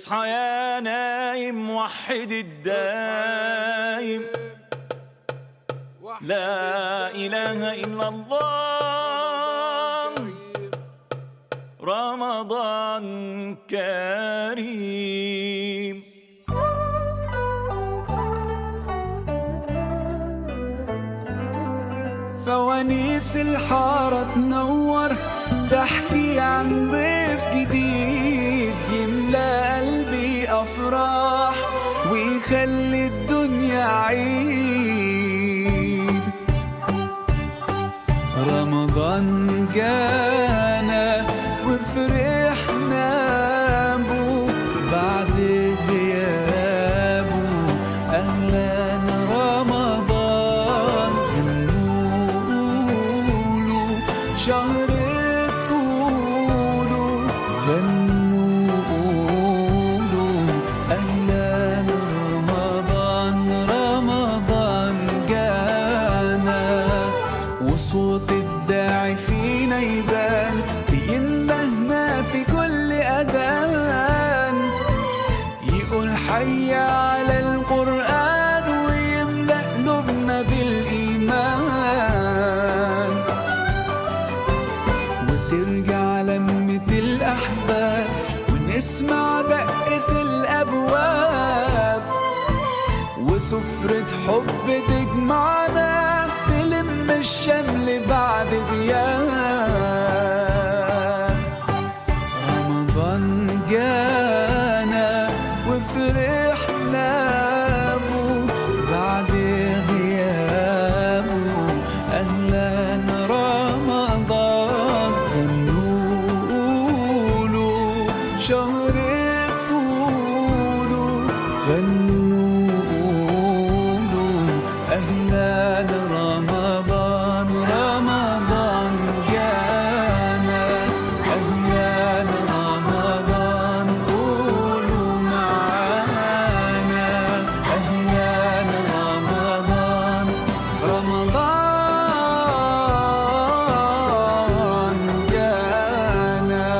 اصحى يا نايم وحد الدايم، لا إله إلا الله، رمضان كريم. فوانيس الحارة تنور، تحكي عن ضيف جديد يملى قلبي أفراح ويخلي الدنيا عيد. رمضان جانا وفرحنا بو بعد غيابه، أهلا رمضان غنوله شهر الطول، غنوله أهلا رمضان. رمضان جانا وصوت الداعي فينا يبان، بيندهنا في كل أذان، يقول حي على القرآن ويملأ قلوبنا بالإيمان، وترجع لمة الأحباب ونسمع دقة الأبواب، وسفرة حب تجمعنا تلم الشمل بعد غياب. رمضان جانا وفرحنا بو بعد غيابه، أهلا رمضان غنوله شهر الطول، غنوله أهلا رمضان. رمضان جانا أهلا رمضان، قولوا معانا أهلا رمضان. رمضان جانا.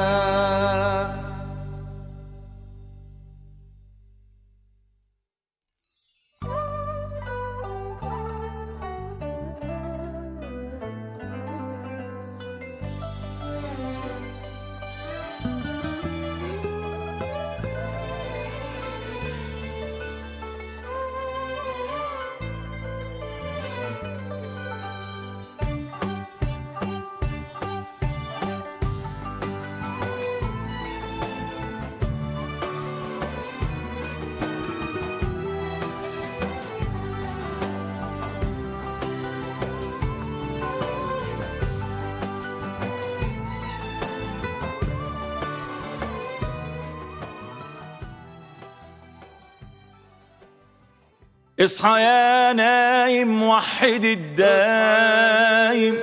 اصحى يا نايم وحد الدايم،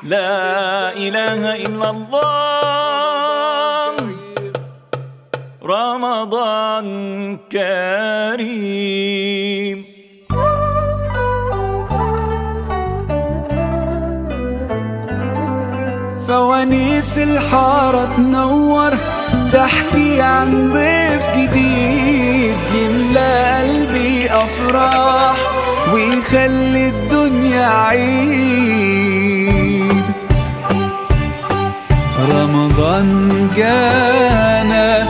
لا إله إلا الله، رمضان كريم. فوانيس الحارة تنور، تحكي عن ضيف جديد يملى قلبي أفراح ويخلي الدنيا عيد. رمضان جانا